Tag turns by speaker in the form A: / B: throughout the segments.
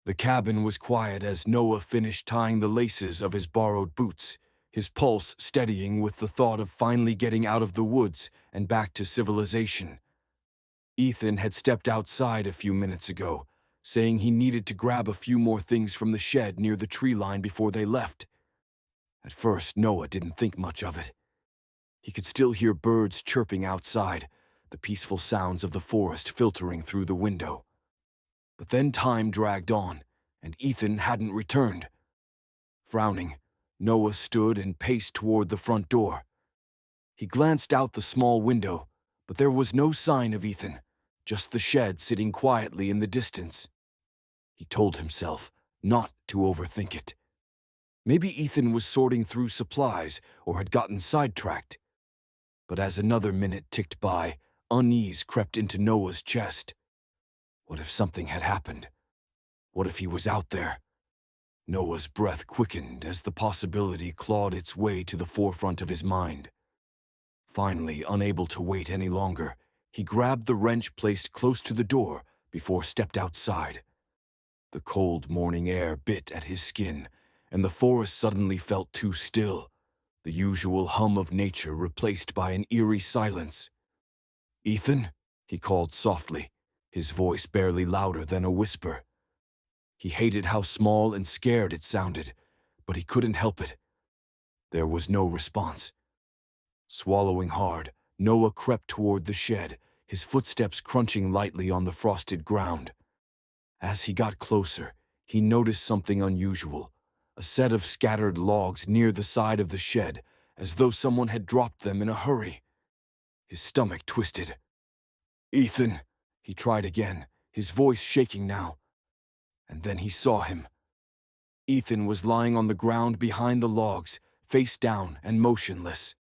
A: The cabin was quiet as Noah finished tying the laces of his borrowed boots, his pulse steadying with the thought of finally getting out of the woods and back to civilization. Ethan had stepped outside a few minutes ago, saying he needed to grab a few more things from the shed near the tree line before they left. At first, Noah didn't think much of it. He could still hear birds chirping outside, the peaceful sounds of the forest filtering through the window. But then time dragged on, and Ethan hadn't returned. Frowning, Noah stood and paced toward the front door. He glanced out the small window, but there was no sign of Ethan, just the shed sitting quietly in the distance. He told himself not to overthink it. Maybe Ethan was sorting through supplies or had gotten sidetracked. But as another minute ticked by, unease crept into Noah's chest. What if something had happened? What if he was out there? Noah's breath quickened as the possibility clawed its way to the forefront of his mind. Finally, unable to wait any longer, he grabbed the wrench placed close to the door before stepped outside. The cold morning air bit at his skin, and the forest suddenly felt too still, the usual hum of nature replaced by an eerie silence. "Ethan?" he called softly, his voice barely louder than a whisper. He hated how small and scared it sounded, but he couldn't help it. There was no response. Swallowing hard, Noah crept toward the shed, his footsteps crunching lightly on the frosted ground. As he got closer, he noticed something unusual, a set of scattered logs near the side of the shed, as though someone had dropped them in a hurry. His stomach twisted. "Ethan," he tried again, his voice shaking now. And then he saw him. Ethan was lying on the ground behind the logs, face down and motionless.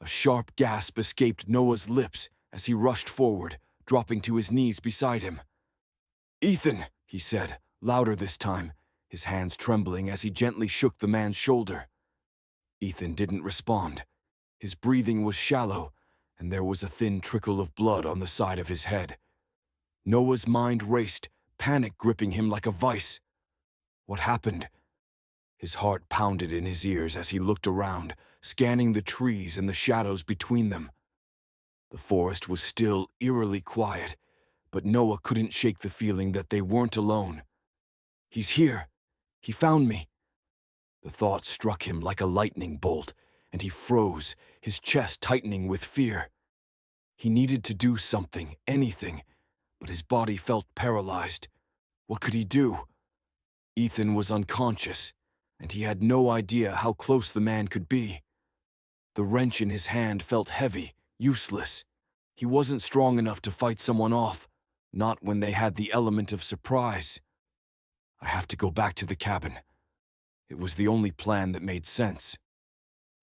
A: A sharp gasp escaped Noah's lips as he rushed forward, dropping to his knees beside him. "Ethan," he said, louder this time, his hands trembling as he gently shook the man's shoulder. Ethan didn't respond. His breathing was shallow, and there was a thin trickle of blood on the side of his head. Noah's mind raced, panic gripping him like a vice. What happened? His heart pounded in his ears as he looked around, scanning the trees and the shadows between them. The forest was still eerily quiet, but Noah couldn't shake the feeling that they weren't alone. "He's here. He found me." The thought struck him like a lightning bolt, and he froze, his chest tightening with fear. He needed to do something, anything, but his body felt paralyzed. What could he do? Ethan was unconscious, and he had no idea how close the man could be. The wrench in his hand felt heavy, useless. He wasn't strong enough to fight someone off, not when they had the element of surprise. "I have to go back to the cabin." It was the only plan that made sense.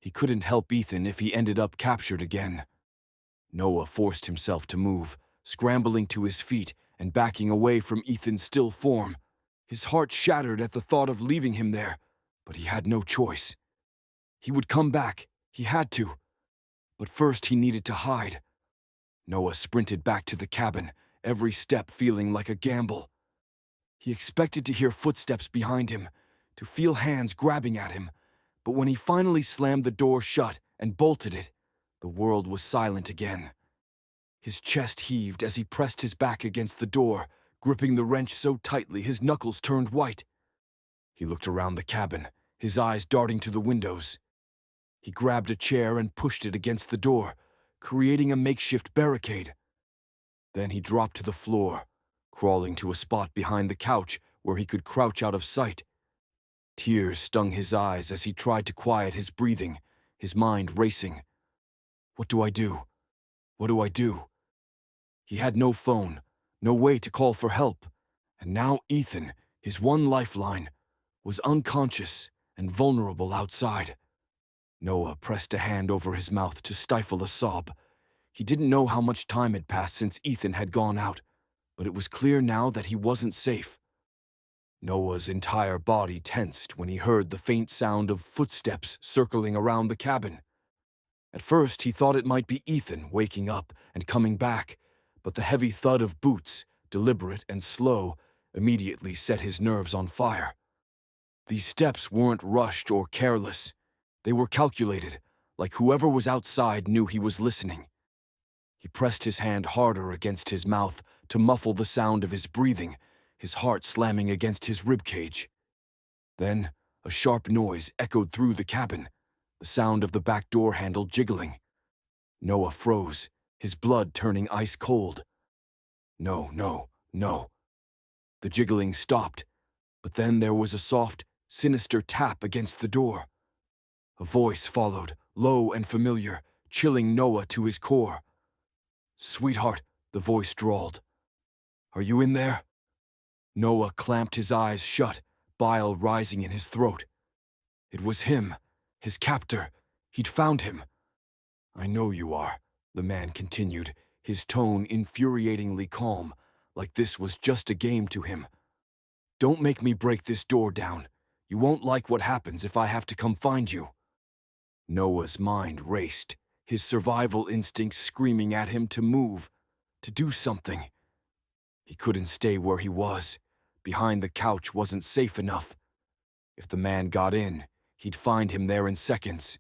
A: He couldn't help Ethan if he ended up captured again. Noah forced himself to move, scrambling to his feet and backing away from Ethan's still form. His heart shattered at the thought of leaving him there, but he had no choice. He would come back, he had to. But first he needed to hide. Noah sprinted back to the cabin, every step feeling like a gamble. He expected to hear footsteps behind him, to feel hands grabbing at him, but when he finally slammed the door shut and bolted it, the world was silent again. His chest heaved as he pressed his back against the door, gripping the wrench so tightly his knuckles turned white. He looked around the cabin, his eyes darting to the windows. He grabbed a chair and pushed it against the door, creating a makeshift barricade. Then he dropped to the floor, crawling to a spot behind the couch where he could crouch out of sight. Tears stung his eyes as he tried to quiet his breathing, his mind racing. What do I do? What do I do? He had no phone, no way to call for help, and now Ethan, his one lifeline, was unconscious and vulnerable outside. Noah pressed a hand over his mouth to stifle a sob. He didn't know how much time had passed since Ethan had gone out, but it was clear now that he wasn't safe. Noah's entire body tensed when he heard the faint sound of footsteps circling around the cabin. At first, he thought it might be Ethan waking up and coming back, but the heavy thud of boots, deliberate and slow, immediately set his nerves on fire. These steps weren't rushed or careless. They were calculated, like whoever was outside knew he was listening. He pressed his hand harder against his mouth to muffle the sound of his breathing, his heart slamming against his ribcage. Then, a sharp noise echoed through the cabin, the sound of the back door handle jiggling. Noah froze, his blood turning ice cold. No, no, no. The jiggling stopped, but then there was a soft, sinister tap against the door. A voice followed, low and familiar, chilling Noah to his core. "Sweetheart," the voice drawled. "Are you in there?" Noah clamped his eyes shut, bile rising in his throat. It was him, his captor. He'd found him. "I know you are," the man continued, his tone infuriatingly calm, like this was just a game to him. "Don't make me break this door down. You won't like what happens if I have to come find you." Noah's mind raced, his survival instincts screaming at him to move, to do something. He couldn't stay where he was. Behind the couch wasn't safe enough. If the man got in, he'd find him there in seconds.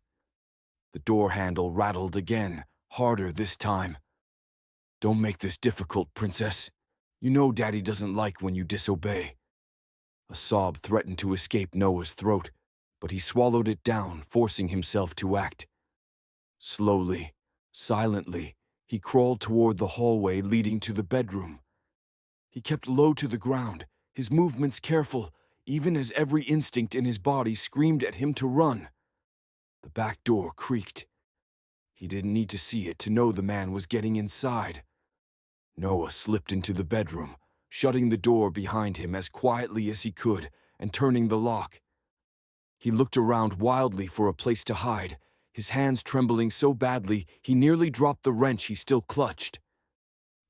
A: The door handle rattled again, harder this time. "Don't make this difficult, Princess. You know Daddy doesn't like when you disobey." A sob threatened to escape Noah's throat, but he swallowed it down, forcing himself to act. Slowly, silently, he crawled toward the hallway leading to the bedroom. He kept low to the ground, his movements careful, even as every instinct in his body screamed at him to run. The back door creaked. He didn't need to see it to know the man was getting inside. Noah slipped into the bedroom, shutting the door behind him as quietly as he could and turning the lock. He looked around wildly for a place to hide, his hands trembling so badly he nearly dropped the wrench he still clutched.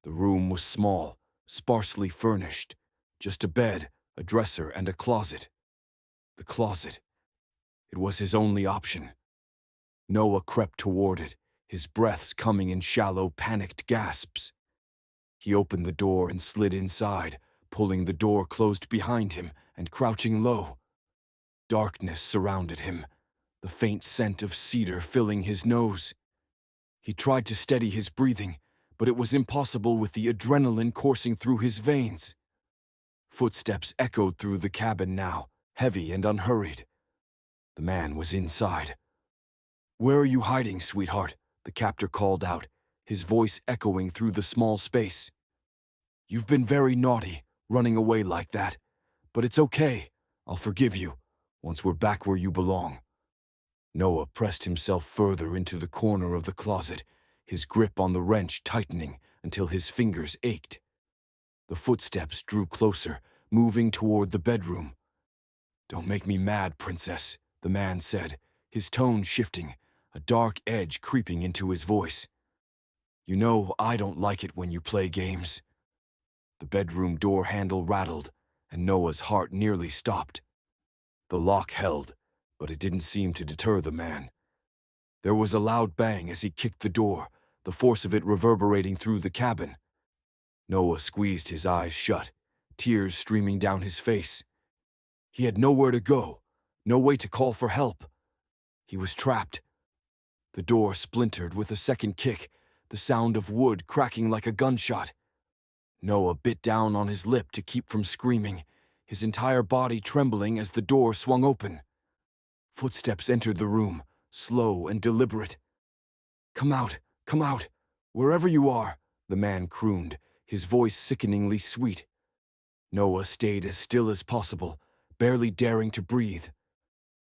A: The room was small, sparsely furnished, just a bed, a dresser, and a closet. The closet. It was his only option. Noah crept toward it, his breaths coming in shallow, panicked gasps. He opened the door and slid inside, pulling the door closed behind him and crouching low. Darkness surrounded him, the faint scent of cedar filling his nose. He tried to steady his breathing, but it was impossible with the adrenaline coursing through his veins. Footsteps echoed through the cabin now, heavy and unhurried. The man was inside. "Where are you hiding, sweetheart?" the captor called out, his voice echoing through the small space. "You've been very naughty, running away like that. But it's okay. I'll forgive you, once we're back where you belong." Noah pressed himself further into the corner of the closet, his grip on the wrench tightening until his fingers ached. The footsteps drew closer, moving toward the bedroom. "Don't make me mad, Princess," the man said, his tone shifting, a dark edge creeping into his voice. "You know I don't like it when you play games." The bedroom door handle rattled, and Noah's heart nearly stopped. The lock held, but it didn't seem to deter the man. There was a loud bang as he kicked the door, the force of it reverberating through the cabin. Noah squeezed his eyes shut, tears streaming down his face. He had nowhere to go, no way to call for help. He was trapped. The door splintered with a second kick, the sound of wood cracking like a gunshot. Noah bit down on his lip to keep from screaming, his entire body trembling as the door swung open. Footsteps entered the room, slow and deliberate. Come out, wherever you are," the man crooned, his voice sickeningly sweet. Noah stayed as still as possible, barely daring to breathe.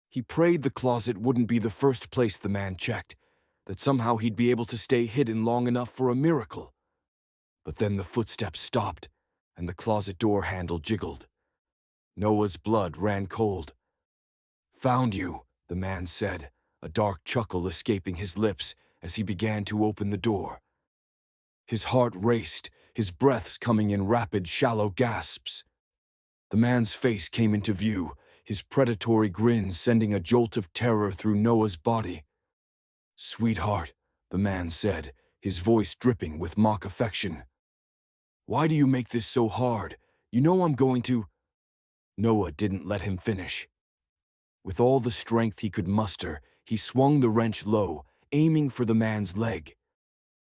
A: He prayed the closet wouldn't be the first place the man checked, that somehow he'd be able to stay hidden long enough for a miracle. But then the footsteps stopped, and the closet door handle jiggled. Noah's blood ran cold. "Found you," the man said, a dark chuckle escaping his lips as he began to open the door. His heart raced, his breaths coming in rapid, shallow gasps. The man's face came into view, his predatory grin sending a jolt of terror through Noah's body. "Sweetheart," the man said, his voice dripping with mock affection. "Why do you make this so hard? You know I'm going to. Noah didn't let him finish. With all the strength he could muster, he swung the wrench low, aiming for the man's leg.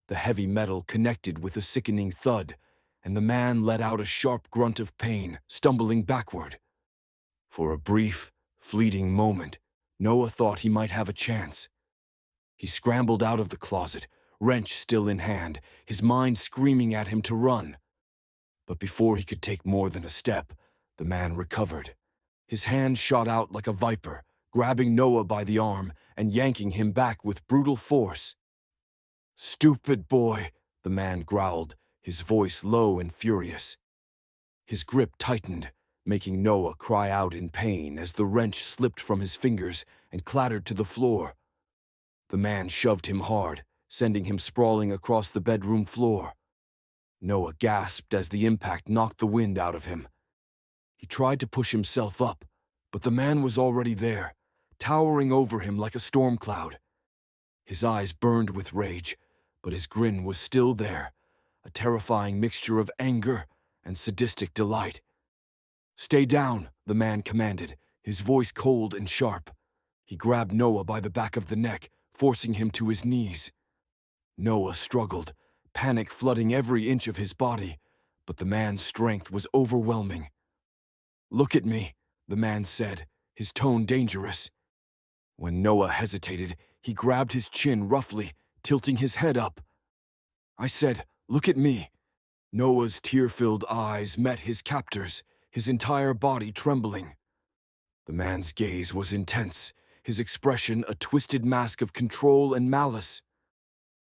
A: The heavy metal connected with a sickening thud, and the man let out a sharp grunt of pain, stumbling backward. For a brief, fleeting moment, Noah thought he might have a chance. He scrambled out of the closet, wrench still in hand, his mind screaming at him to run. But before he could take more than a step, the man recovered. His hand shot out like a viper, grabbing Noah by the arm and yanking him back with brutal force. "Stupid boy," the man growled, his voice low and furious. His grip tightened, making Noah cry out in pain as the wrench slipped from his fingers and clattered to the floor. The man shoved him hard, sending him sprawling across the bedroom floor. Noah gasped as the impact knocked the wind out of him. He tried to push himself up, but the man was already there, towering over him like a storm cloud. His eyes burned with rage, but his grin was still there, a terrifying mixture of anger and sadistic delight. "Stay down," the man commanded, his voice cold and sharp. He grabbed Noah by the back of the neck, forcing him to his knees. Noah struggled, panic flooding every inch of his body, but the man's strength was overwhelming. "Look at me," the man said, his tone dangerous. When Noah hesitated, he grabbed his chin roughly, tilting his head up. "I said, look at me." Noah's tear-filled eyes met his captor's, his entire body trembling. The man's gaze was intense, his expression a twisted mask of control and malice.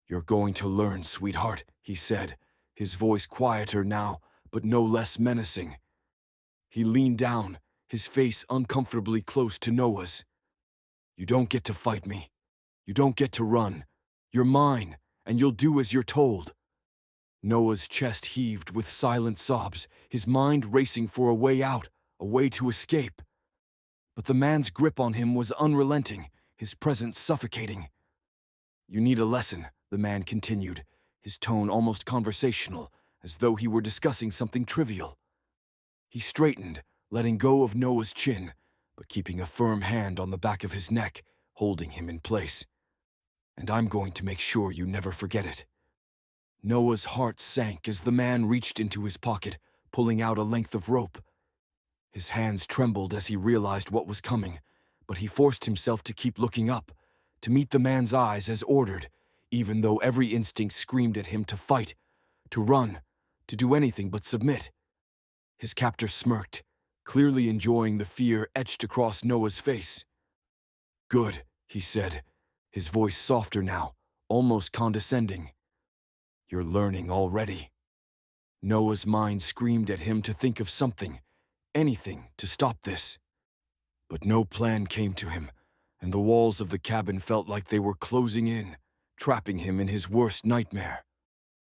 A: "You're going to learn, sweetheart," he said, his voice quieter now, but no less menacing. He leaned down, his face uncomfortably close to Noah's. "You don't get to fight me. You don't get to run. You're mine, and you'll do as you're told." Noah's chest heaved with silent sobs, his mind racing for a way out, a way to escape. But the man's grip on him was unrelenting, his presence suffocating. "You need a lesson," the man continued, his tone almost conversational, as though he were discussing something trivial. He straightened, letting go of Noah's chin, but keeping a firm hand on the back of his neck, holding him in place. "And I'm going to make sure you never forget it." Noah's heart sank as the man reached into his pocket, pulling out a length of rope. His hands trembled as he realized what was coming, but he forced himself to keep looking up, to meet the man's eyes as ordered, even though every instinct screamed at him to fight, to run, to do anything but submit. His captor smirked, clearly enjoying the fear etched across Noah's face. "Good," he said, his voice softer now, almost condescending. "You're learning already." Noah's mind screamed at him to think of something, anything, to stop this. But no plan came to him, and the walls of the cabin felt like they were closing in, trapping him in his worst nightmare.